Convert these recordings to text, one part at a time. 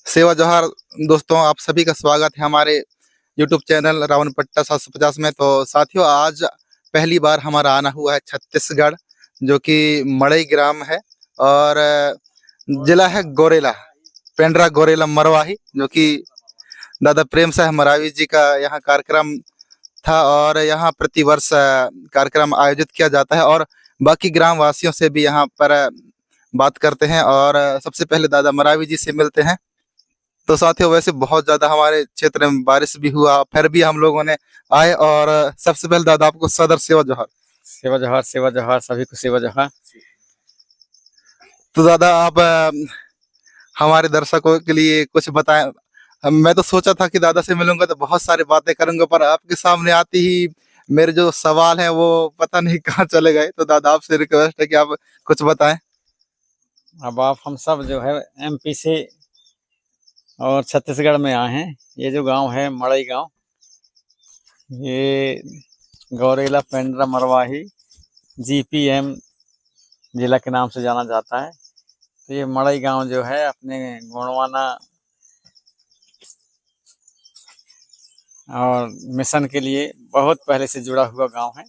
सेवा जोहार दोस्तों, आप सभी का स्वागत है हमारे यूट्यूब चैनल रावण पट्टा 750 में। तो साथियों, आज पहली बार हमारा आना हुआ है छत्तीसगढ़, जो कि मड़ई ग्राम है और जिला है गोरेला, पेंड्रा गोरेला मरवाही, जो कि दादा प्रेम साह मरावी जी का यहाँ कार्यक्रम था। और यहाँ प्रतिवर्ष कार्यक्रम आयोजित किया जाता है और बाकी ग्राम वासियों से भी यहाँ पर बात करते हैं और सबसे पहले दादा मरावी जी से मिलते हैं। तो साथियों, वैसे बहुत ज्यादा हमारे क्षेत्र में बारिश भी हुआ, फिर भी हम लोगों ने आए। और सबसे पहले दादा आपको सदर सेवा जोहार। सेवा जोहार, सेवा जोहार, सभी को सेवा जोहार। तो दादा, आप हमारे दर्शकों के लिए कुछ बताएं। मैं तो सोचा था कि दादा से मिलूंगा तो बहुत सारी बातें करूंगा, पर आपके सामने आती ही मेरे जो सवाल हैं वो पता नहीं कहाँ चले गए। तो दादा, आपसे रिक्वेस्ट है कि आप कुछ बताएं। अब आप हम सब जो है एमपी से और छत्तीसगढ़ में आए हैं। ये जो गांव है मड़ई गांव, ये गौरेला पेंड्रा मरवाही जीपीएम जिला के नाम से जाना जाता है। तो ये मड़ई गांव जो है अपने गोंडवाना और मिशन के लिए बहुत पहले से जुड़ा हुआ गांव है।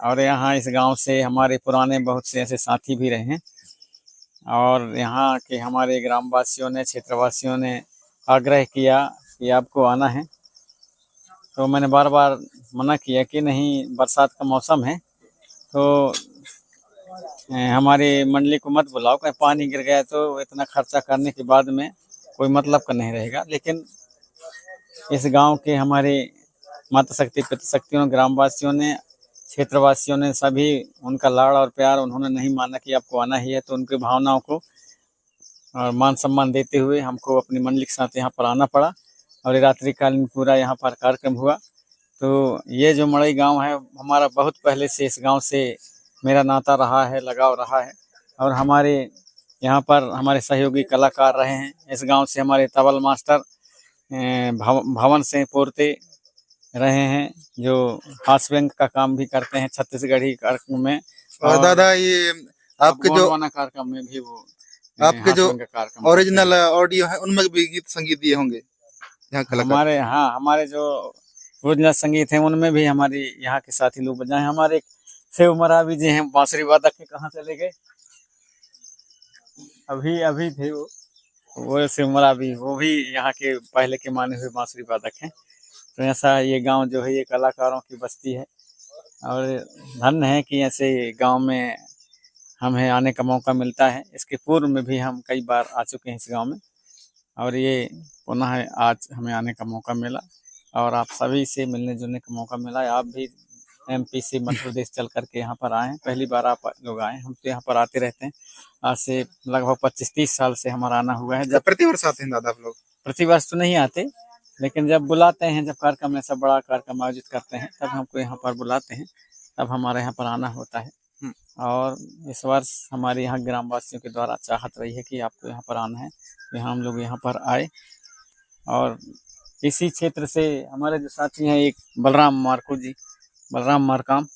और यहाँ इस गांव से हमारे पुराने बहुत से ऐसे साथी भी रहे हैं और यहाँ के हमारे ग्रामवासियों ने, क्षेत्रवासियों ने आग्रह किया कि आपको आना है। तो मैंने बार बार मना किया कि नहीं, बरसात का मौसम है तो हमारी मंडली को मत बुलाओ, कहीं पानी गिर गया तो इतना खर्चा करने के बाद में कोई मतलब का नहीं रहेगा। लेकिन इस गांव के हमारे माता शक्ति, पितृ शक्तियों, ग्रामवासियों ने, क्षेत्रवासियों ने सभी उनका लाड़ और प्यार, उन्होंने नहीं माना कि आपको आना ही है। तो उनकी भावनाओं को और मान सम्मान देते हुए हमको अपनी मंडली के साथ यहाँ पर आना पड़ा और ये रात्रिकालीन पूरा यहाँ पर कार्यक्रम हुआ। तो ये जो मड़ई गांव है, हमारा बहुत पहले से इस गांव से मेरा नाता रहा है, लगाव रहा है। और हमारे यहाँ पर हमारे सहयोगी कलाकार रहे हैं। इस गांव से हमारे तबल मास्टर भवन से पोरते रहे हैं, जो हास्य व्यंग का काम भी करते हैं छत्तीसगढ़ी कार्यक्रम में। और दादा, ये आपके जो कार्यक्रम में भी वो आपके जो ओरिजिनल ऑडियो है उनमें भी गीत संगीत दिए होंगे यहाँ कलाकार। हमारे जो ओरिजिनल संगीत है उनमें भी हमारे यहाँ के साथी लोग बजाए। हमारे शिव मरावी जी हैं, बांसुरी वादक के, कहाँ चले गए, अभी अभी थे वो शिव मरावी, वो भी यहाँ के पहले के माने हुए बांसुरी वादक हैं। तो ऐसा ये गांव जो है ये कलाकारों की बस्ती है और धन्य है कि ऐसे गांव में हमें आने का मौका मिलता है। इसके पूर्व में भी हम कई बार आ चुके हैं इस गांव में और ये पुनः आज हमें आने का मौका मिला और आप सभी से मिलने जुलने का मौका मिला। आप भी एमपी से मध्य प्रदेश चल करके यहाँ पर आए हैं, पहली बार आप लोग आए। हम तो यहाँ पर आते रहते हैं, आज से लगभग 25-30 साल से हमारा आना हुआ है। जब प्रतिवर्ष आते हैं दादा आप लोग? प्रतिवर्ष तो नहीं आते, लेकिन जब बुलाते हैं, जब कार्यक्रम ऐसा बड़ा कार्यक्रम आयोजित करते हैं तब हमको यहाँ पर बुलाते हैं, तब हमारे यहाँ पर आना होता है। और इस वर्ष हमारे यहाँ ग्रामवासियों के द्वारा चाहत रही है कि आपको यहाँ पर आना है, तो हम लोग यहाँ पर आए। और इसी क्षेत्र से हमारे जो साथी हैं, एक बलराम मार्को जी, बलराम मारकाम,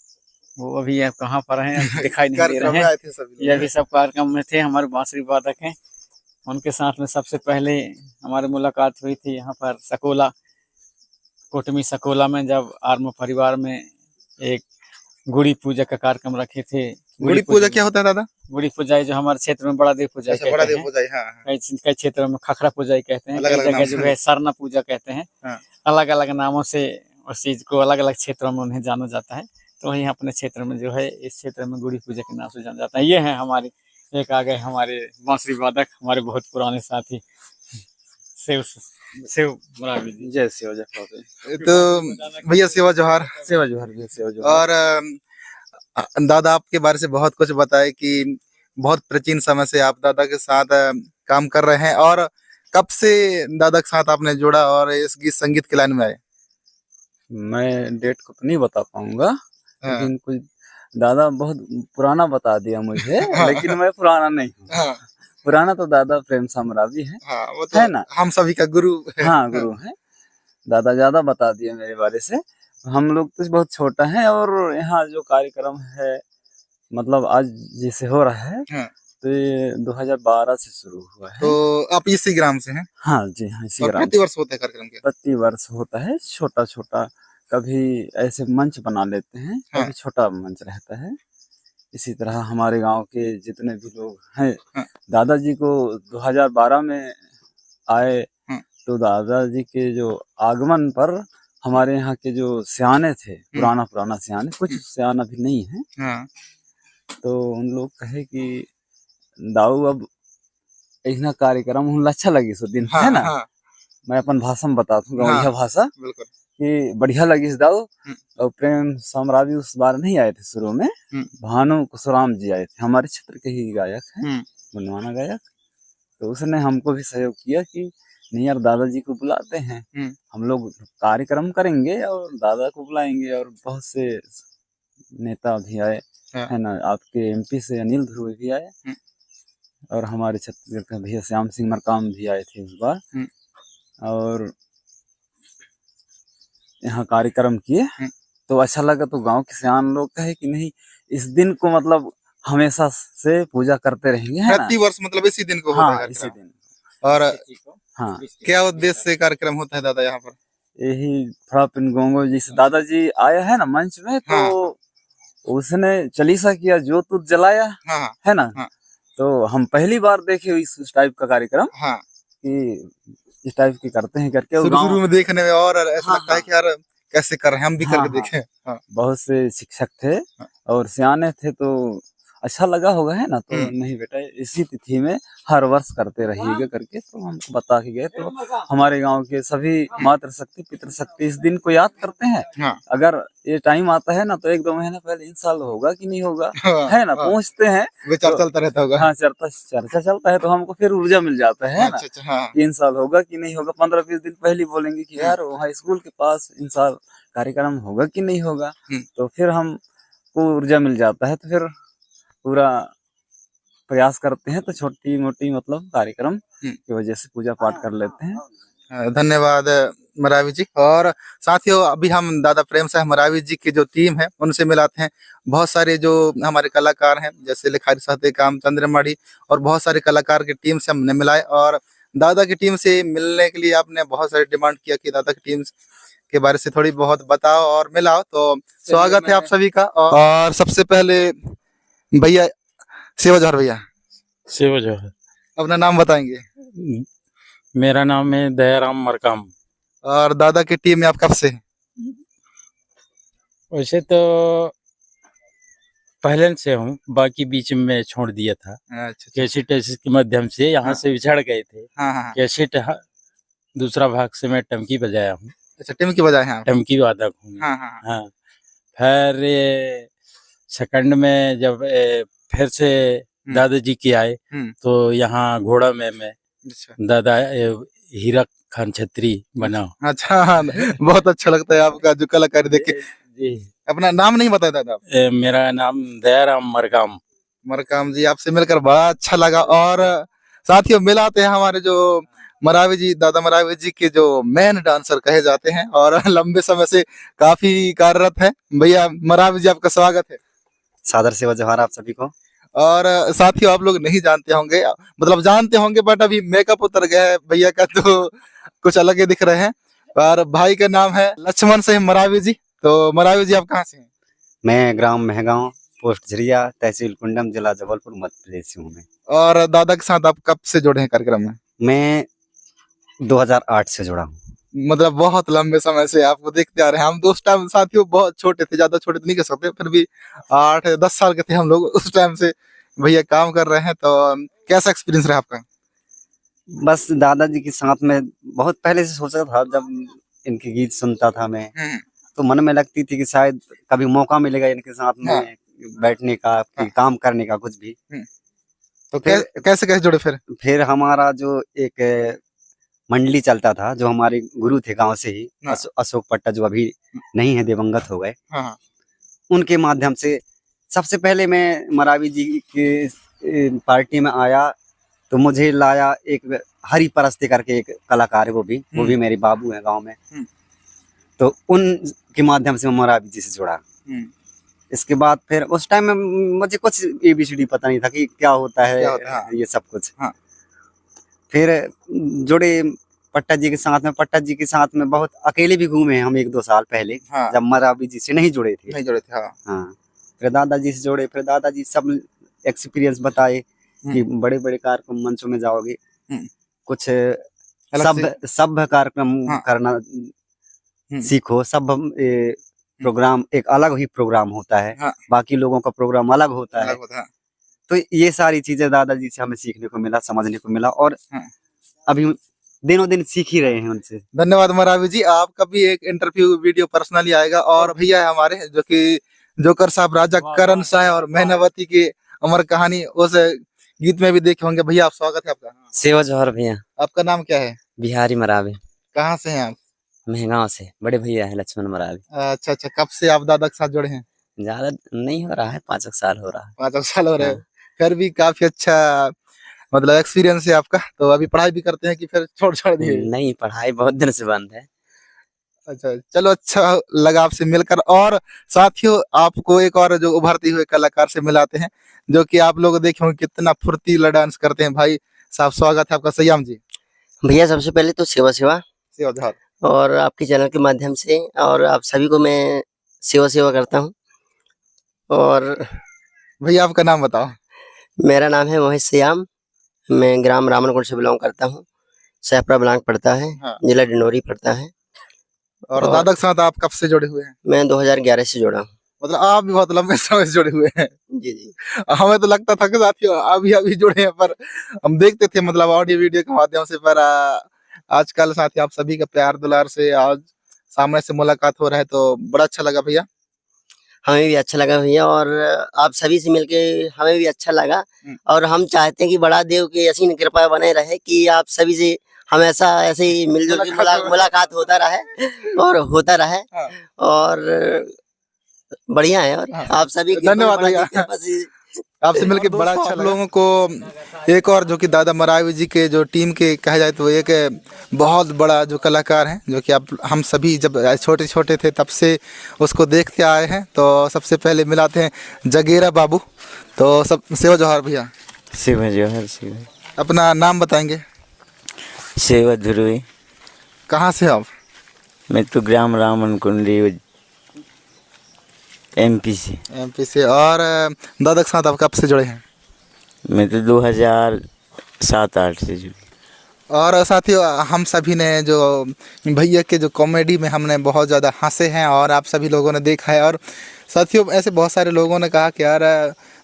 वो अभी आप कहाँ पर हैं दिखाई नहीं दे रहे हैं। ये भी सब कार्यक्रम में थे, हमारे बांसुरी वादक हैं। उनके साथ में सबसे पहले हमारी मुलाकात हुई थी यहाँ पर सकोला, कोटमी सकोला में, जब आर्म परिवार में एक गुड़ी पूजा का कार्यक्रम रखे थे। गुड़ी पूजा क्या होता है दादा? गुड़ी पूजाई जो हमारे क्षेत्र में बड़ा देव पूजाई कहते हैं, कई क्षेत्रों में खखरा पूजाई कहते हैं, कई जगह जो है सरना पूजा कहते हैं। अलग अलग नामों से उस चीज को अलग अलग क्षेत्रों में उन्हें जाना जाता है। तो वही अपने क्षेत्र में जो है, इस क्षेत्र में गुड़ी पूजा के नाम से जाना जाता है। ये है हमारे एक आ गए हमारे बांसुरी वादक, हमारे बहुत पुराने साथी शिव मरावी जी। जय शिव जय। तो भैया सेवा जोहार। सेवा जोहार भैया, सेवा जोहार। और दादा आपके बारे से बहुत कुछ बताए कि बहुत प्राचीन समय से आप दादा के साथ काम कर रहे हैं। और कब से दादा के साथ आपने जुड़ा और इस गीत संगीत के लाइन में आए? मैं डेट को तो नहीं बता पाऊंगा, लेकिन कुछ दादा बहुत पुराना बता दिया मुझे। लेकिन मैं पुराना नहीं हूँ। पुराना तो दादा प्रेम साह मरावी है। वो तो है ना, हम सभी का गुरु है। हाँ, गुरु है। दादा ज्यादा बता दिया मेरे बारे से। हम लोग तो बहुत छोटा है और यहाँ जो कार्यक्रम है, मतलब आज जैसे हो रहा है, तो ये 2012 से शुरू हुआ है। तो आप इसी ग्राम से हैं? हाँ जी, हाँ, इसी और ग्राम प्रति वर्ष होता है कार्यक्रम के? प्रति वर्ष होता है, छोटा छोटा, कभी ऐसे मंच बना लेते हैं, हाँ। कभी छोटा मंच रहता है। इसी तरह हमारे गांव के जितने भी लोग हैं, हाँ। दादाजी को 2012 में आए, हाँ। तो दादाजी के जो आगमन पर हमारे यहाँ के जो सियाने थे, पुराना सियाने, कुछ सियान अभी नहीं है, हाँ। तो उन लोग कहे कि दाऊ अब इतना कार्यक्रम हूँ अच्छा लगी सो दिन, हाँ, है ना। हाँ। मैं अपन भाषा में बता दूंगा, हाँ, यह भाषा बिल्कुल। कि बढ़िया लगी इस दाऊ। और प्रेम साम्राज्य उस बार नहीं आए थे शुरू में, भानु कुशराम जी आए थे, हमारे क्षेत्र के ही गायक हैं, गुणवाना गायक। तो उसने हमको भी सहयोग किया कि नहीं यार, दादाजी को बुलाते हैं, हम लोग कार्यक्रम करेंगे और दादा को बुलाएंगे। और बहुत से नेता भी आए, है ना, आपके एमपी से अनिल ध्रुव भी आए, और हमारे छत्तीसगढ़ का भैया श्याम सिंह मरकाम भी आए थे उस बार। और यहाँ कार्यक्रम किए तो अच्छा लगा। तो गांव के सियान लोग कहे कि नहीं, इस दिन को मतलब हमेशा से पूजा करते रहेंगे, है ना। प्रति वर्ष मतलब इसी दिन को होता है हाँ, इसी कार्यक्रम? दिन। और हाँ, क्या उद्देश्य से कार्यक्रम होता है दादा यहाँ पर? यही थोड़ा पिनगोंगो जी से दादाजी आया है ना मंच में, तो उसने चालीसा किया, जोत उत जलाया, है ना। तो हम पहली बार देखे इस टाइप का कार्यक्रम, कि इस टाइप की करते हैं करके। शुरू में देखने में और ऐसा लगता है कि यार कैसे कर रहे हैं, हम भी करके देखें। बहुत से शिक्षक थे और सियाने थे, तो अच्छा लगा होगा, है ना। तो नहीं बेटा, इसी तिथि में हर वर्ष करते रहिएगा करके तो हमको बता के गए। तो हमारे गांव के सभी मातृशक्ति पितृशक्ति इस दिन को याद करते हैं। अगर ये टाइम आता है ना, तो 1-2 महीने पहले इन साल होगा कि नहीं होगा, है ना, पूछते हैं, विचार चलता रहता होगा। हाँ, चर्चा चलता है, तो हमको फिर ऊर्जा मिल जाता है ना, इन साल होगा कि नहीं होगा। 15-20 दिन पहले बोलेंगे कि यार वहाँ स्कूल के पास इन साल कार्यक्रम होगा कि नहीं होगा, तो फिर हमको ऊर्जा मिल जाता है। तो फिर पूरा प्रयास करते हैं, तो छोटी मोटी मतलब कार्यक्रम की वजह से पूजा पाठ कर लेते हैं। धन्यवाद मरावी जी। और साथियों, अभी हम दादा प्रेम साहब मरावी जी की जो टीम है उनसे मिलाते हैं। बहुत सारे जो हमारे कलाकार हैं, जैसे लिखारी साहते काम, चंद्रमणि और बहुत सारे कलाकार की टीम से हमने मिलाए। और दादा की टीम से मिलने के लिए आपने बहुत सारी डिमांड किया कि दादा की टीम के बारे से थोड़ी बहुत बताओ और मिलाओ, तो स्वागत है आप सभी का। और सबसे पहले भैया सेवा जौहर, भैया सेवा जौहर, अपना नाम बताएंगे? मेरा नाम है दयाराम मरकाम। और दादा की टीम में आप कब से हैं? वैसे तो पहले से हूँ, बाकी बीच में छोड़ दिया था। अच्छा। कैसेट के माध्यम से यहाँ से बिछड़ गए थे। कैसेट दूसरा भाग से मैं टमकी बजाया हूँ। अच्छा, टमकी बजाए हैं आप? टमकी वादक हूँ। हाँ। फिर सेकंड में जब फिर से दादाजी की आए, तो यहाँ घोड़ा में मैं दादा हीरा खान छत्री बना। अच्छा, बहुत अच्छा लगता है आपका जो कलाकारी देख के। जी। अपना नाम नहीं बताया दादा? मेरा नाम दयाराम मरकाम। मरकाम जी, आपसे मिलकर बड़ा अच्छा लगा। और साथियों, मिलाते हैं हमारे जो मरावी जी, दादा मरावी जी के जो मेन डांसर कहे जाते हैं और लंबे समय से काफी कार्यरत है। भैया मरावी जी, आपका स्वागत है। सादर सेवा जौहर आप सभी को। और साथियों, आप लोग नहीं जानते होंगे, मतलब जानते होंगे, बट अभी मेकअप उतर गया है भैया का, तो कुछ अलग ही दिख रहे हैं। और भाई का नाम है लक्ष्मण सिंह मरावी जी। तो मरावी जी, आप कहाँ से हैं? मैं ग्राम महगांव, पोस्ट झरिया, तहसील कुंडम, जिला जबलपुर, मध्य प्रदेश से हूँ मैं। और दादा के साथ आप कब से जुड़े हैं कार्यक्रम में? मैं 2008 से जुड़ा हूँ। मतलब बहुत लंबे समय से आपको देखते आ रहे हैं। हम तो उस टाइम साथियों बहुत छोटे थे, ज्यादा छोटे तो नहीं कह सकते, फिर भी 8-10 साल के थे हम लोग उस टाइम से भैया काम कर रहे हैं। तो कैसा एक्सपीरियंस रहा आपका? बस दादाजी के साथ में बहुत पहले से सोचा था, जब इनके गीत सुनता था मैं, तो मन में लगती थी कि शायद कभी मौका मिलेगा इनके साथ में बैठने का, काम करने का, कुछ भी। तो कैसे जुड़े? फिर हमारा जो एक मंडली चलता था, जो हमारे गुरु थे गांव से ही, अशोक पट्टा, जो अभी नहीं है, दिवंगत हो गए, उनके माध्यम से सबसे पहले मैं मरावी जी के पार्टी में आया। तो मुझे लाया एक हरि परस्ते करके एक कलाकार है, वो भी मेरे बाबू हैं गांव में। तो उनके माध्यम से मैं मरावी जी से जुड़ा। इसके बाद फिर उस टाइम में मुझे कुछ ABCD पता नहीं था कि क्या होता है, हाँ। ये सब कुछ। हाँ। फिर जुड़े पट्टा जी के साथ में। पट्टा जी के साथ में बहुत अकेले भी घूमे हैं हम 1-2 साल पहले, हाँ। जब मरावी जी से नहीं जुड़े थे। हाँ। हाँ, फिर दादाजी से जुड़े, फिर दादाजी सब एक्सपीरियंस बताए कि बड़े बड़े कार्यक्रम मंचों में जाओगे, कुछ सभ्य कार्यक्रम करना सीखो। सब प्रोग्राम एक अलग ही प्रोग्राम होता है, बाकी लोगों का प्रोग्राम अलग होता है। तो ये सारी चीजें दादाजी से हमें सीखने को मिला, समझने को मिला, और अभी दिनों दिन सीख ही रहे हैं उनसे। धन्यवाद मरावी जी। आपका भी एक इंटरव्यू वीडियो पर्सनली आएगा। और भैया हमारे जो कि जोकर साहब राजा करण शाह और मैनावती की अमर कहानी उस गीत में भी देखे होंगे। भैया आप, स्वागत है आपका। सेवा जौहर भैया। आपका नाम क्या है? बिहारी मरावी। कहाँ से हैं आप? महगांव से। बड़े भैया है लक्ष्मण मरावी। अच्छा अच्छा, कब से आप दादा के साथ जुड़े हैं? ज्यादा नहीं हो रहा है, 5 साल हो रहा है। 5 साल हो रहे हैं। फिर भी काफी अच्छा मतलब एक्सपीरियंस है आपका। तो अभी पढ़ाई भी करते हैं कि फिर छोड़ दिए? नहीं, पढ़ाई बहुत दिन से बंद है। अच्छा, चलो अच्छा लगा आपसे मिलकर। और साथियों, आपको एक और जो उभरते हुए कलाकार से मिलाते हैं, जो कि आप लोग देखे होंगे कितना फुर्तीला डांस करते हैं। भाई साहब स्वागत है आपका। सयाम जी। भैया सबसे पहले तो सेवा जौहर। और आपके चैनल के माध्यम से और आप सभी को मैं सेवा करता हूँ। और भैया आपका नाम बताओ। मेरा नाम है मोहित सयाम। मैं ग्राम रामनगुंड से बिलोंग करता हूँ। सहपरा ब्लॉक पड़ता है। हाँ। जिला डिंडोरी पड़ता है। और दादा के साथ आप कब से जुड़े हुए हैं? मैं 2011 से जुड़ा हूँ। मतलब आप भी बहुत लंबे समय से जुड़े हुए हैं। जी जी। हमें तो लगता था कि साथियों अभी जुड़े हैं, पर हम देखते थे मतलब ऑडियो वीडियो के माध्यम से। पर आजकल साथी आप सभी का प्यार दुलार से आज सामने से मुलाकात हो रहा है, तो बड़ा अच्छा लगा भैया। हमें भी अच्छा लगा भैया, और आप सभी से मिलके हमें भी अच्छा लगा। और हम चाहते हैं कि बड़ा देव की असीम कृपा बने रहे कि आप सभी से हमेशा ऐसे ही मिलजुल के मुलाकात होता रहे और होता रहे। और बढ़िया है। और आप सभी धन्यवाद भैया। आपसे मिलकर बड़ा अच्छा लगा। लोगों को एक और जो कि दादा मरावी जी के जो टीम के कहा जाए तो एक बहुत बड़ा जो कलाकार हैं, जो कि आप हम सभी जब छोटे छोटे थे तब से उसको देखते आए हैं। तो सबसे पहले मिलाते हैं जगेरा बाबू। तो सब सेवा जौहर भैया। सेवा जौहर। अपना नाम बताएंगे? सेवा ध्रुवी। कहाँ से आप? मैं तो ग्राम रामन कुंडी MP से। और दादा के साथ आप कब से जुड़े हैं? मैं तो 2007-8 से जुड़ी। और साथियों, हम सभी ने जो भैया के जो कॉमेडी में हमने बहुत ज़्यादा हंसे हैं और आप सभी लोगों ने देखा है। और साथियों, ऐसे बहुत सारे लोगों ने कहा कि यार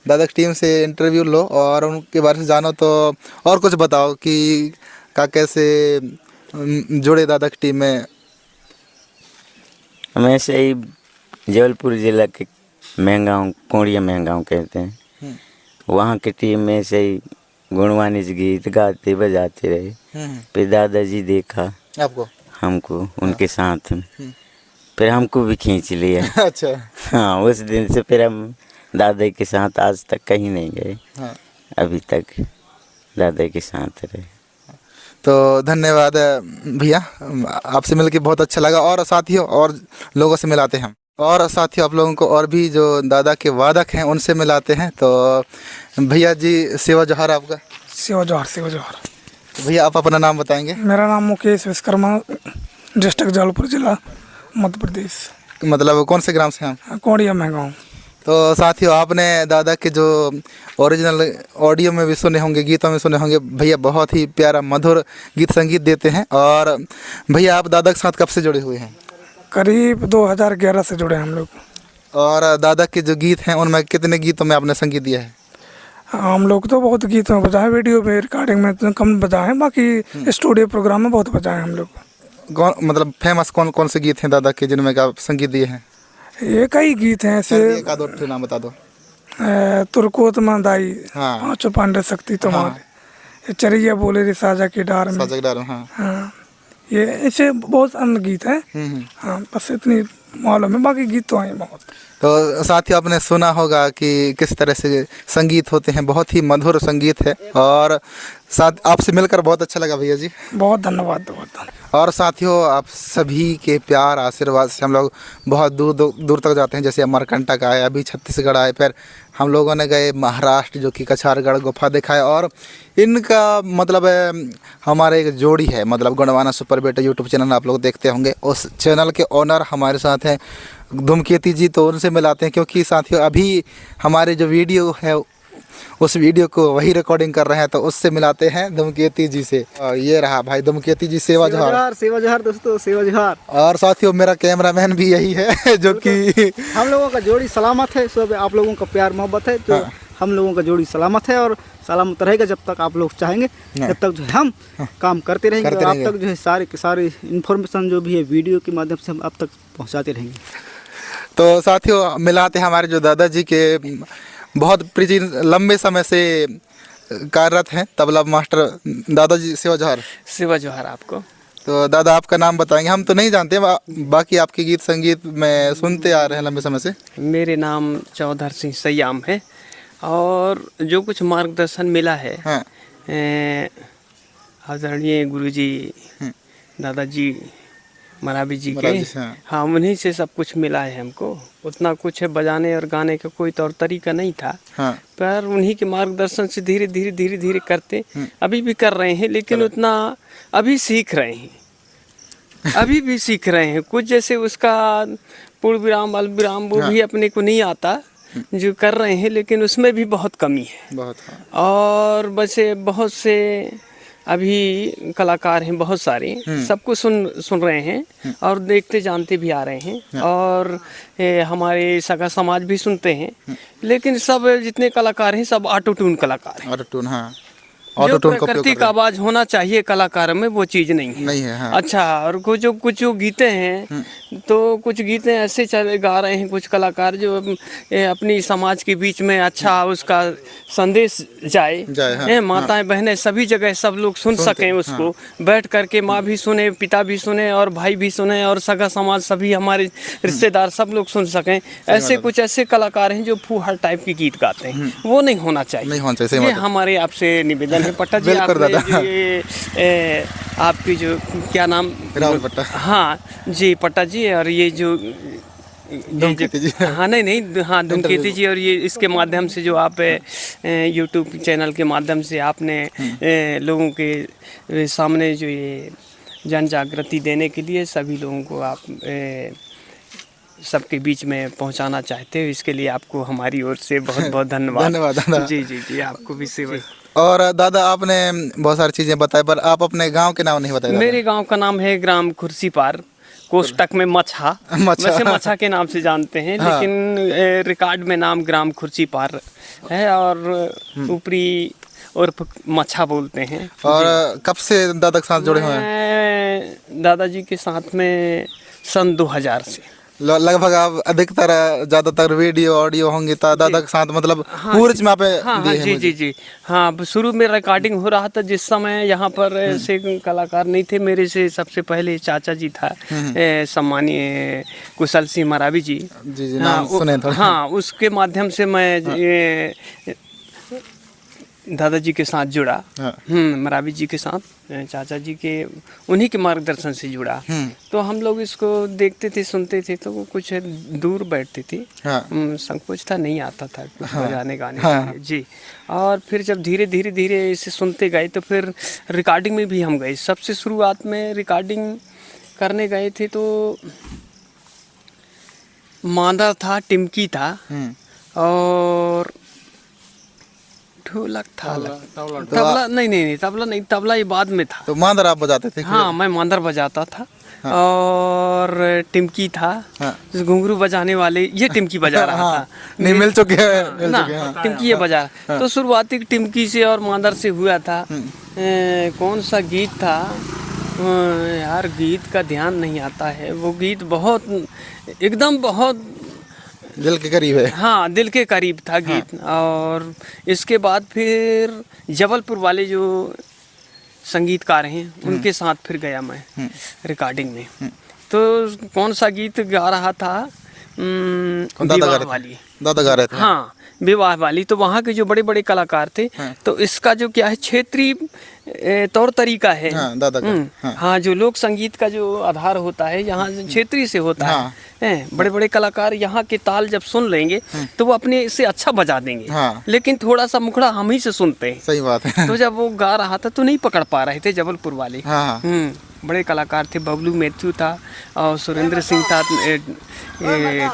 दादा की टीम से इंटरव्यू लो और उनके बारे में जानो, तो और कुछ बताओ कि कैसे जुड़े दादा की टीम में? हम ऐसे ही जबलपुर जिला के महगांव, कोड़िया महगांव कहते हैं, वहाँ की टीम में से ही गुणवाणी गीत गाते बजाते रहे। फिर दादाजी देखा आपको, हमको उनके साथ में, फिर हमको भी खींच लिया। अच्छा। हाँ, उस दिन से फिर हम दादा के साथ आज तक कहीं नहीं गए। हाँ। अभी तक दादा के साथ रहे। तो धन्यवाद भैया, आपसे मिलकर बहुत अच्छा लगा। और साथियों, और लोगों से मिलाते हैं। और साथियों, आप लोगों को और भी जो दादा के वादक हैं उनसे मिलाते हैं। तो भैया जी, सेवा जौहर आपका। सेवा जौहर। भैया आप अपना नाम बताएंगे? मेरा नाम मुकेश विश्वकर्मा, डिस्ट्रिक्ट जबलपुर जिला, मध्य प्रदेश। मतलब कौन से ग्राम से हैं आप? कोड़िया महगांव। तो साथियों, आपने दादा के जो ओरिजिनल ऑडियो में भी सुने होंगे, गीतों में सुने होंगे। भैया बहुत ही प्यारा मधुर गीत संगीत देते हैं। और भैया आप दादा के साथ कब से जुड़े हुए हैं? करीब 2011 से जुड़े हम लोग। और दादा के जो गीत हैं उनमें कितने गीतों में आपने संगीत दिया है? हम लोग तो बहुत गीत में बजाए, वीडियो में रिकॉर्डिंग में तो कम बजाए, बाकी स्टूडियो प्रोग्राम में बहुत बजाए हम लोग। कौन मतलब फेमस कौन कौन से गीत हैं दादा के जिनमें आप संगीत दिए हैं? ये कई गीत हैं ऐसे। एक आध और नाम बता दो। तुर्कोतमा दाई, हाँ। पाँचों पांडे शक्ति तुम्हारे, चरिया बोले रे साजा के डार में। हाँ, ये ऐसे बहुत अन्य गीत हैं। हाँ, बस इतनी मालूम है, बाकी गीत तो हैं बहुत। तो साथियों, आपने सुना होगा कि किस तरह से संगीत होते हैं, बहुत ही मधुर संगीत है। और साथ आपसे मिलकर बहुत अच्छा लगा भैया जी। बहुत धन्यवाद। और साथियों, आप सभी के प्यार आशीर्वाद से हम लोग बहुत दूर दूर तक जाते हैं। जैसे अमरकंटक आए, अभी छत्तीसगढ़ आए, फिर हम लोगों ने गए महाराष्ट्र जो कि कछारगढ़ गुफा दिखाए। और इनका मतलब हमारे एक जोड़ी है, मतलब गोंडवाना सुपर बेटा यूट्यूब चैनल आप लोग देखते होंगे। उस चैनल के ओनर हमारे साथ हैं धूमकेती जी, तो उनसे मिलाते हैं। क्योंकि साथियों अभी हमारे जो वीडियो है उस वीडियो को वही रिकॉर्डिंग कर रहे हैं, तो उससे मिलाते हैं धूमकेती जी से। ये रहा भाई धूमकेती जी, सेवा जोहार दोस्तों, सेवा जोहार। और साथियों मेरा कैमरामैन भी यही है जो कि हम लोगों का जोड़ी सलामत है। सब आप लोगों का प्यार मोहब्बत है जो हम लोगों का जोड़ी सलामत है और सलामत रहेगा जब तक आप लोग चाहेंगे, जब तक जो है हम काम करते रहेंगे और आप तक जो है सारी इन्फॉर्मेशन जो भी है वीडियो के माध्यम से हम आप तक पहुँचाते रहेंगे। तो साथियों मिलाते हैं हमारे जो दादाजी के बहुत प्राचीन लंबे समय से कार्यरत हैं तबला मास्टर दादाजी। सेवा जोहार आपको। तो दादा आपका नाम बताएंगे, हम तो नहीं जानते, बाकी आपके गीत संगीत में सुनते आ रहे हैं लंबे समय से। मेरे नाम चौधर सिंह सयाम है और जो कुछ मार्गदर्शन मिला है आदरणीय गुरुजी दादाजी मरावी जी के, हाँ उन्हीं से सब कुछ मिला है हमको। उतना कुछ है बजाने और गाने का कोई तौर तरीका नहीं था, पर उन्हीं के मार्गदर्शन से धीरे धीरे करते अभी भी कर रहे हैं। लेकिन उतना अभी सीख रहे हैं, अभी भी सीख रहे हैं। कुछ जैसे उसका पूर्ण विराम अल्प विराम वो भी अपने को नहीं आता जो कर रहे हैं, लेकिन उसमें भी बहुत कमी है। और वैसे बहुत से अभी कलाकार हैं, बहुत सारे, सबको सुन रहे हैं और देखते जानते भी आ रहे हैं। और हमारे सगा समाज भी सुनते हैं। लेकिन सब जितने कलाकार हैं सब ऑटो ट्यून कलाकार हैं। जो प्राकृतिक आवाज होना चाहिए कलाकार में वो चीज नहीं है। हाँ। अच्छा, और कुछ जो गीते हैं तो कुछ गीते ऐसे गा रहे हैं कुछ कलाकार जो अपनी समाज के बीच में अच्छा उसका संदेश जाए हाँ, माताएं बहनें सभी जगह सब लोग सुन सकें उसको, बैठ करके माँ भी सुने, पिता भी सुने और भाई भी सुने और सगा समाज सभी हमारे रिश्तेदार सब लोग सुन सकें। ऐसे कुछ ऐसे कलाकार हैं जो फूहड़ टाइप के गीत गाते हैं, वो नहीं होना चाहिए। ये हमारे आपसे निवेदन है। पट्टा जी, आपकी जो क्या नाम राहुल पट्टा। हाँ जी पट्टा जी, और ये जो धूमकेती जी, हाँ नहीं हाँ धूमकेती जी, और ये इसके माध्यम से जो आप यूट्यूब चैनल के माध्यम से आपने लोगों के सामने जो ये जन जागृति देने के लिए सभी लोगों को आप सबके बीच में पहुंचाना चाहते हो, इसके लिए आपको हमारी ओर से बहुत बहुत धन्यवाद। जी आपको भी सेवा। और दादा आपने बहुत सारी चीजें बताई, पर आप अपने गांव के नाम नहीं बताए। मेरे गांव का नाम है ग्राम खुर्सीपार, कोष्टक में मच्छा। वैसे मच्छा के नाम से जानते हैं, लेकिन रिकॉर्ड में नाम ग्राम खुर्सीपार है और ऊपरी और मच्छा बोलते हैं। और कब से दादा के साथ जुड़े हुए हैं? दादाजी के साथ में सन 2000 से लगभग। आप अधिकतर ज्यादातर वीडियो ऑडियो होंगे दादा के साथ, मतलब पूर्व में जी हाँ। शुरू में रिकॉर्डिंग हो रहा था जिस समय यहाँ पर ऐसे कलाकार नहीं थे। मेरे से सबसे पहले चाचा जी था सम्मानीय कुशल सिंह मरावी जी, नाम सुने थोड़ा। हाँ, उसके माध्यम से मैं दादाजी के साथ जुड़ा, मरावी जी के साथ, चाचा जी के उन्हीं के मार्गदर्शन से जुड़ा। तो हम लोग इसको देखते थे, सुनते थे, तो कुछ दूर बैठते थे, संकोच था, नहीं आता था कुछ बजाने गाने के। जी। और फिर जब धीरे धीरे इसे सुनते गए तो फिर रिकॉर्डिंग में भी हम गए। सबसे शुरुआत में रिकॉर्डिंग करने गए थे तो मांदा था, टिमकी था और ढोलक था, तबला नहीं तबला ये बाद में था। तो मांदर आप बजाते थे? हाँ, मैं मांदर बजाता था। और टिमकी था, घुंघरू बजाने वाले, ये टिमकी बजा रहा था। नहीं मिल चुके हैं ना, टिमकी ये बजा। तो शुरुआती टिमकी से और मांदर से हुआ था। कौन सा गीत था यार, गीत का ध्यान नहीं आता है। वो गीत बहुत एकदम बहुत दिल के करीब है। हाँ, दिल के करीब था गीत। और इसके बाद फिर जबलपुर वाले जो संगीतकार हैं उनके साथ फिर गया मैं रिकॉर्डिंग में। तो कौन सा गीत गा रहा था विवाह वाली, दादा गा रहे थे। हाँ विवाह वाली। तो वहाँ के जो बड़े बड़े कलाकार थे, तो इसका जो क्या है क्षेत्रीय तौर तरीका है। दादा का हाँ जो लोक संगीत का जो आधार होता है यहाँ क्षेत्रीय से होता है। बड़े बड़े कलाकार यहाँ के ताल जब सुन लेंगे तो वो अपने से अच्छा बजा देंगे, लेकिन थोड़ा सा मुखड़ा हम ही से सुनते हैं। सही बात है। तो जब वो गा रहा था तो नहीं पकड़ पा रहे थे जबलपुर वाले। बड़े कलाकार थे, बबलू मैथ्यू था और सुरेंद्र सिंह था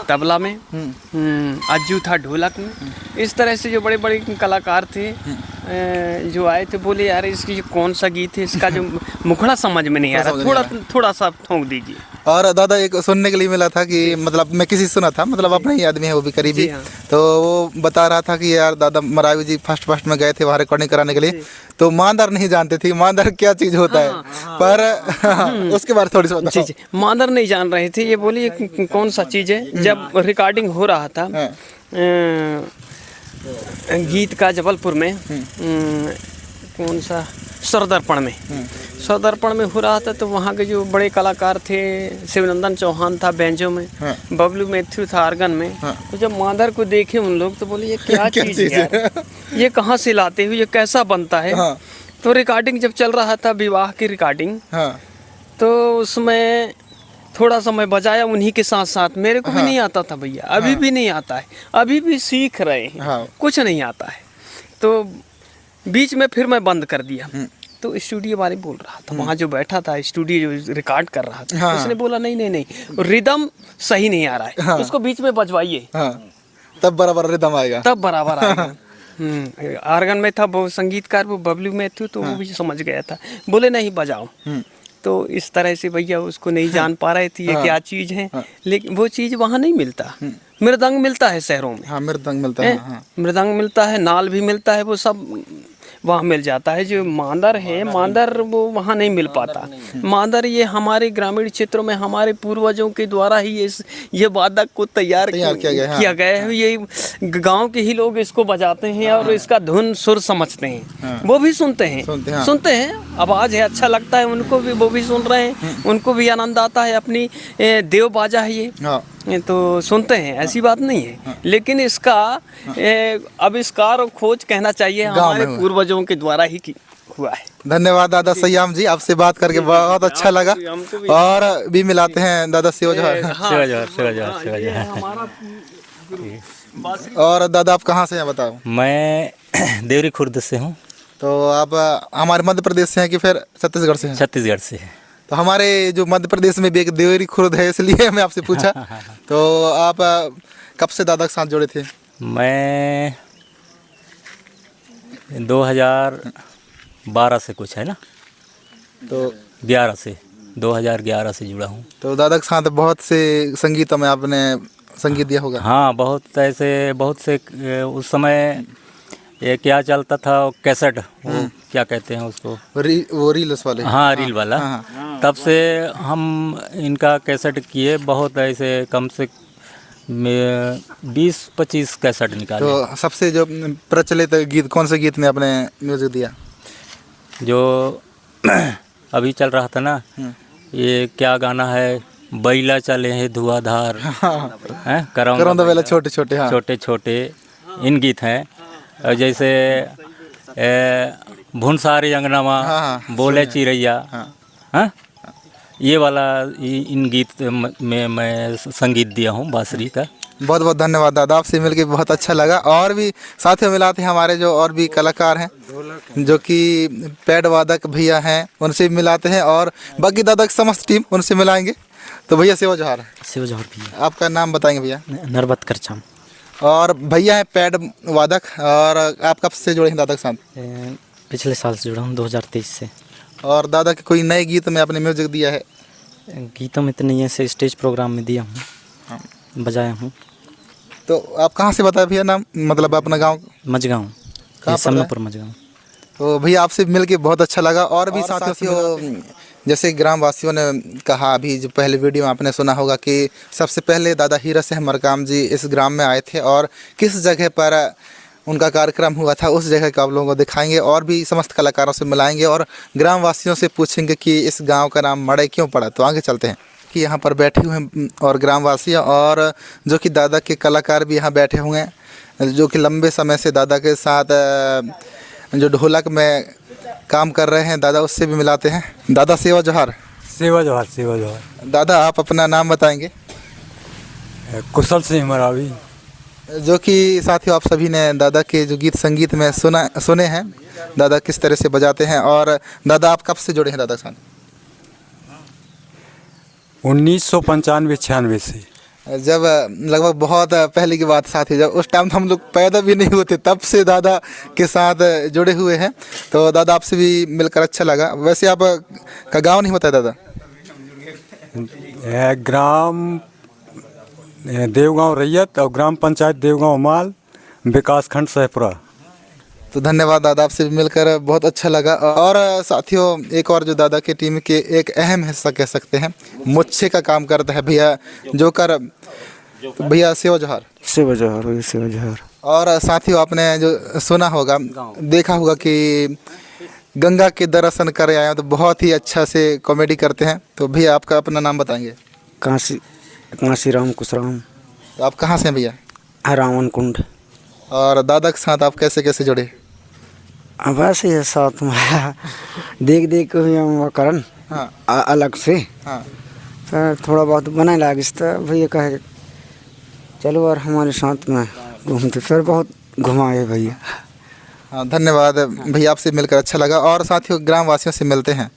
तबला में, अज्जू था ढोलक में। इस तरह से जो बड़े बड़े कलाकार थे जो आए थे, बोले यार इसकी कौन सा गीत है, इसका जो मुखड़ा समझ में नहीं आ रहा, थोड़ा सा ठोंक दीजिए। और दादा एक सुनने के लिए मिला था कि मतलब मैं किसी सुना था, मतलब अपना ही आदमी है वो भी करीबी, तो वो बता रहा था कि यार दादा मरावी जी फर्स्ट में गए थे वहाँ रिकॉर्डिंग कराने के लिए, तो मांदर नहीं जानते थे मांदर क्या चीज होता है। पर उसके बारे में थोड़ी सी बताओ। मांदर नहीं जान रहे थे, ये बोलिए कौन सा चीज है। जब रिकॉर्डिंग हो रहा था गीत का जबलपुर में, कौन सा सरदर्पण में, सरदर्पण में हो रहा था, तो वहाँ के जो बड़े कलाकार थे, शिवनंदन चौहान था बैंजो में, बबलू मैथ्यू था आर्गन में। तो जब मांदर को देखे उन लोग तो बोले ये क्या चीज है, ये कहाँ से लाते हो, ये कैसा बनता है। तो रिकॉर्डिंग जब चल रहा था विवाह की रिकॉर्डिंग, तो उसमें थोड़ा समय बजाया उन्हीं के साथ साथ। मेरे को भी नहीं आता था भैया, अभी भी नहीं आता है, अभी भी सीख रहे हैं, कुछ नहीं आता है। तो बीच में फिर मैं बंद कर दिया। तो स्टूडियो वाले बोल रहा था, वहाँ जो बैठा था स्टूडियो जो रिकॉर्ड कर रहा था, उसने बोला नहीं रिदम सही नहीं आ रहा है, उसको बीच में बजवाइए, तब बराबर रिदम आएगा, तब बराबर आएगा। आर्गन में था वो संगीतकार, वो बबलू मैथ्यू, तो वो भी समझ गया था, बोले नहीं बजाओ। तो इस तरह से भैया उसको नहीं जान पा रहे थे ये क्या चीज है, लेकिन वो चीज वहाँ नहीं मिलता। मृदंग मिलता है शहरों में, मृदंग मिलता है, मृदंग मिलता है, नाल भी मिलता है, वो सब वहाँ मिल जाता है। जो मांदर है, मांदर वो वहाँ नहीं मिल पाता। मांदर ये हमारे ग्रामीण क्षेत्रों में हमारे पूर्वजों के द्वारा ही ये वादक को तैयार किया गया है। ये गांव के ही लोग इसको बजाते हैं और इसका धुन सुर समझते हैं, वो भी सुनते हैं, आवाज़ है, अच्छा लगता है उनको भी, वो भी सुन रहे हैं, उनको भी आनंद आता है। अपनी देव बाजा है ये, तो सुनते हैं, ऐसी बात नहीं है। लेकिन इसका आविष्कार और खोज कहना चाहिए हमारे पूर्वजों के द्वारा ही हुआ है। धन्यवाद दादा सयाम जी, आपसे बात करके बहुत अच्छा लगा। और भी मिलाते हैं दादा शिवजोहर। और दादा आप कहाँ से हैं बताओ? मैं देवरी खुर्द से हूँ। तो आप हमारे मध्य प्रदेश से हैं कि फिर छत्तीसगढ़ से हैं? छत्तीसगढ़ से है। तो हमारे जो मध्य प्रदेश में भी एक देवरी खुर्द है, इसलिए मैं आपसे पूछा। तो आप कब से दादा के साथ जुड़े थे? मैं 2012 से कुछ है ना, तो 2011 से जुड़ा हूँ। तो दादा के साथ बहुत से संगीतों में आपने संगीत दिया होगा? हाँ, बहुत से उस समय ये क्या चलता था कैसेट, वो क्या कहते हैं उसको, वो रील्स वाले। हाँ, रील वाला। तब से हम इनका कैसेट किए, बहुत ऐसे कम से 20-25 कैसेट निकाले। तो सबसे जो प्रचलित गीत कौन से गीत में आपने म्यूजिक दिया? जो अभी चल रहा था ना, ये क्या गाना है, बैला चले हैं धुआंधार, करौंदा बैला छोटे छोटे, इन गीत हैं। और जैसे भुनसारी अंगनामा, बोले चिड़ैया, ये वाला इन गीत में मैं संगीत दिया हूँ बांसुरी का। बहुत बहुत धन्यवाद दादा, आपसे मिलके बहुत अच्छा लगा। और भी साथियों मिलाते हैं हमारे जो और भी कलाकार हैं जो कि पैड वादक भैया हैं, उनसे मिलाते हैं, और बाकी दादा की समस्त टीम उनसे मिलाएंगे। तो भैया शिवजोहर भैया, आपका नाम बताएंगे भैया? नरबत करचम। और भैया है पैड वादक, और आप कब से जुड़े हैं दादा के साथ? पिछले साल से जुड़ा हूँ, 2023 से। और दादा के कोई नए गीत में आपने म्यूजिक दिया है? गीतों में तो नहीं है, से स्टेज प्रोग्राम में दिया हूँ, बजाया हूँ। तो आप कहाँ से बताया भैया नाम, मतलब अपना गांव? मझगांव, समनापुर मझगांव। तो भैया आपसे मिलके बहुत अच्छा लगा। और भी साथियों जैसे ग्रामवासियों ने कहा, अभी जो पहले वीडियो में आपने सुना होगा कि सबसे पहले दादा हीरा सिंह मरकाम जी इस ग्राम में आए थे, और किस जगह पर उनका कार्यक्रम हुआ था उस जगह को आप लोगों को दिखाएंगे, और भी समस्त कलाकारों से मिलाएंगे, और ग्रामवासियों से पूछेंगे कि इस गांव का नाम मड़ई क्यों पड़ा। तो आगे चलते हैं। की यहाँ पर बैठे हुए हैं और ग्रामवासी और जो कि दादा के कलाकार भी यहाँ बैठे हुए हैं, जो कि लंबे समय से दादा के साथ जो ढोलक में काम कर रहे हैं दादा, उससे भी मिलाते हैं। दादा सेवा जोहार। सेवा जोहार, सेवा जोहार। दादा आप अपना नाम बताएंगे? कुशल सिंह मरावी। जो कि साथियों आप सभी ने दादा के जो गीत संगीत में सुने हैं, दादा किस तरह से बजाते हैं। और दादा आप कब से जुड़े हैं दादा के साथ? 1995-96 से। जब लगभग बहुत पहले की बात साथी, जब उस टाइम हम लोग पैदा भी नहीं होते, तब से दादा के साथ जुड़े हुए हैं। तो दादा आपसे भी मिलकर अच्छा लगा। वैसे आप का गाँव नहीं होता है दादा? ग्राम देवगांव रैयत और ग्राम पंचायत देवगांव माल, विकास खंड सहपुरा। तो धन्यवाद दादा, आपसे भी मिलकर बहुत अच्छा लगा। और साथियों एक और जो दादा की टीम के एक अहम हिस्सा कह सकते हैं, मुच्छे का काम करता है भैया जोकर। भैया सेवा जोहार। सेवा जोहार, सेवा जोहार। और साथियों आपने जो सुना होगा, देखा होगा कि गंगा के दर्शन कर आए हैं, तो बहुत ही अच्छा से कॉमेडी करते हैं। तो भैया आपका अपना नाम बताएंगे? कांसी राम कुशराम। तो आप कहाँ से हैं भैया? रावण कुंड। और दादा के साथ आप कैसे कैसे जुड़े? अब ऐसे ही साथ में देख देख हम करन। हाँ। अलग से। हाँ। तो थोड़ा बहुत बनाए लागिस, तो भैया कहे चलो और हमारे साथ में घूमते, फिर बहुत घुमाए भैया। हाँ धन्यवाद भैया, आपसे मिलकर अच्छा लगा। और साथियों ग्रामवासियों से मिलते हैं।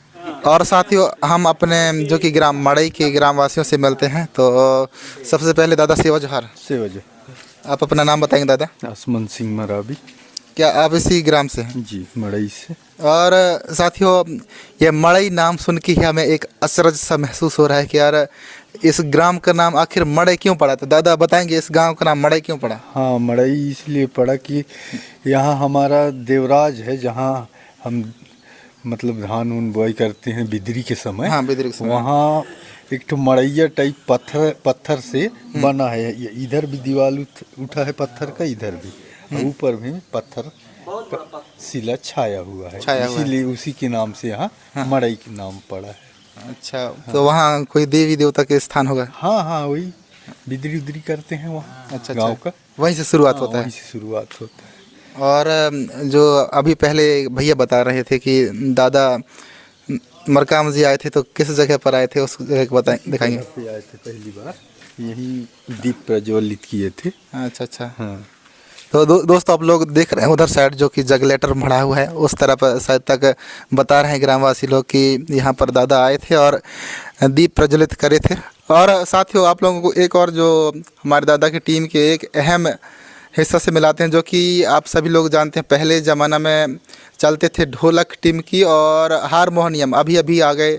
और साथियों हम अपने जो कि ग्राम मड़ई के ग्रामवासियों से मिलते हैं। तो सबसे पहले दादा सेवा जोहार। सेवा जोहार। आप अपना नाम बताएंगे दादा? आसमान सिंह मरावी। क्या आप इसी ग्राम से हैं? जी, मड़ई से। और साथियों ये मड़ई नाम सुन के ही हमें एक अचरज सा महसूस हो रहा है कि यार इस ग्राम का नाम आखिर मड़ई क्यों पड़ा? तो दादा बताएंगे इस गांव का नाम मड़ई क्यों पड़ा? हाँ, मड़ई इसलिए पड़ा कि यहाँ हमारा देवराज है, जहाँ हम मतलब धान उन बुआई करते हैं बिदरी के समय। हाँ, बिदरी के समय। वहाँ एक तो मड़ैया टाइप पत्थर से बना है। इधर भी दीवार उठा है पत्थर का, इधर भी, ऊपर भी पत्थर का शिला छाया हुआ है, इसीलिए उसी के नाम से यहाँ मड़ई के नाम पड़ा है। अच्छा, तो वहाँ कोई देवी देवता के स्थान होगा? हाँ हाँ, वही बिदरी उदरी करते हैं वहाँ। अच्छा, गाँव का वहीं से शुरुआत होता है? वहीं से शुरुआत होता है। और जो अभी पहले भैया बता रहे थे कि दादा मरकाम जी आए थे, तो किस जगह पर आए थे उस जगह को बताएं, दिखाएंगे? आए थे पहली बार, यही दीप प्रज्वलित किए थे। अच्छा अच्छा। हाँ। तो दोस्तों आप लोग देख रहे हैं उधर साइड जो कि जगलेटर मढ़ा हुआ है, उस तरफ शायद तक बता रहे हैं ग्रामवासी लोग कि यहाँ पर दादा आए थे और दीप प्रज्वलित करे थे। और साथियों आप लोगों को एक और जो हमारे दादा की टीम के एक अहम हिस्सा से मिलाते हैं, जो कि आप सभी लोग जानते हैं पहले ज़माना में चलते थे ढोलक टीम की और हारमोनियम। अभी अभी आ गए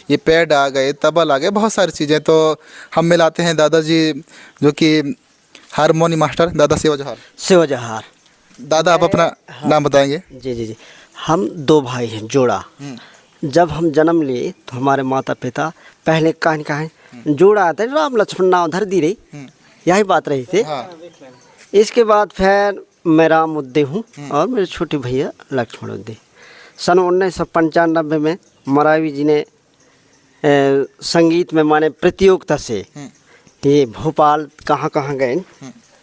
ये पैड आ गए, तबल आ गए, बहुत सारी चीज़ें। तो हम मिलाते हैं दादाजी जो कि हारमोनी मास्टर दादा सेवा जोहार। सेवा जोहार। दादा आप अपना नाम बताएंगे? जी जी जी। हम दो भाई हैं जोड़ा। जब हम जन्म लिए तो हमारे माता पिता पहले कहीं जोड़ा आता है, राम लक्ष्मण नाम धर दी रही, यही बात रही थी। इसके बाद फिर मैं राम उद्दे हूँ और मेरे छोटे भैया लक्ष्मण उद्दे। सन 1995 में मरावी जी ने संगीत में माने प्रतियोगिता से ये भोपाल कहाँ कहाँ गए,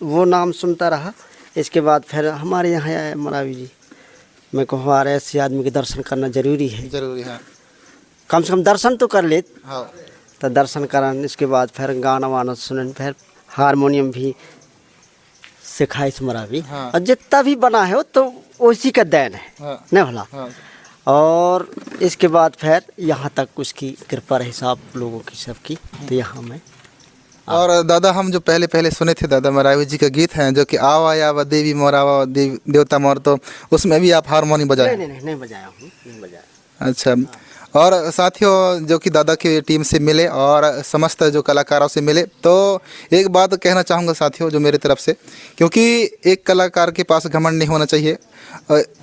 वो नाम सुनता रहा। इसके बाद फिर हमारे यहाँ आए मरावी जी। मैं कहूँ आ रहे ऐसे आदमी के दर्शन करना जरूरी है। जरूरी है, कम से कम दर्शन तो कर ले। हाँ। तो दर्शन करन, इसके बाद फिर गाना वाना सुनन, फिर हारमोनियम भी सिखाई से मरावी। हाँ। और जितना भी बना है वो तो उसी का देन है। हाँ। नहीं भला। हाँ। और इसके बाद फिर यहाँ तक उसकी कृपा रही साहब लोगों की सबकी, तो यहाँ में। और दादा हम जो पहले सुने थे दादा मरावी जी का गीत है जो कि आवा आवा देवी मोर आवा देवता मोर, तो उसमें भी आप हारमोनी बजाए? नहीं बजाया हूँ, नहीं बजाया। अच्छा। और साथियों जो कि दादा की टीम से मिले और समस्त जो कलाकारों से मिले, तो एक बात कहना चाहूँगा साथियों जो मेरी तरफ से, क्योंकि एक कलाकार के पास घमंड नहीं होना चाहिए।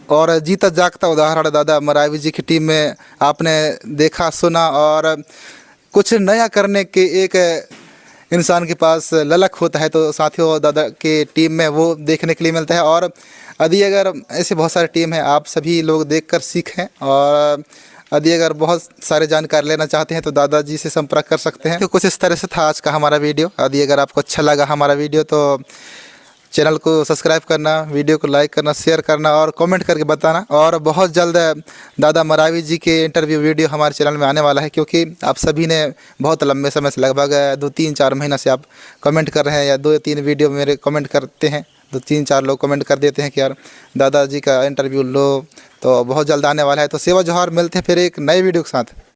और जीता जागता उदाहरण दादा मरावी जी की टीम में आपने देखा सुना, और कुछ नया करने के एक इंसान के पास ललक होता है, तो साथियों दादा के टीम में वो देखने के लिए मिलता है। और यदि अगर ऐसे बहुत सारे टीम हैं, आप सभी लोग देखकर सीखें और यदि अगर बहुत सारे जानकारी लेना चाहते हैं तो दादाजी से संपर्क कर सकते हैं। तो कुछ इस तरह से था आज का हमारा वीडियो। यदि अगर आपको अच्छा लगा हमारा वीडियो तो चैनल को सब्सक्राइब करना, वीडियो को लाइक करना, शेयर करना और कमेंट करके बताना। और बहुत जल्द दादा मरावी जी के इंटरव्यू वीडियो हमारे चैनल में आने वाला है, क्योंकि आप सभी ने बहुत लंबे समय से लगभग 2-3-4 महीना से आप कमेंट कर रहे हैं, या 2-3 वीडियो मेरे कमेंट करते हैं, 2-3-4 लोग कमेंट कर देते हैं कि यार दादाजी का इंटरव्यू लो। तो बहुत जल्द आने वाला है। तो सेवा जोहार, मिलते हैं फिर एक नए वीडियो के साथ।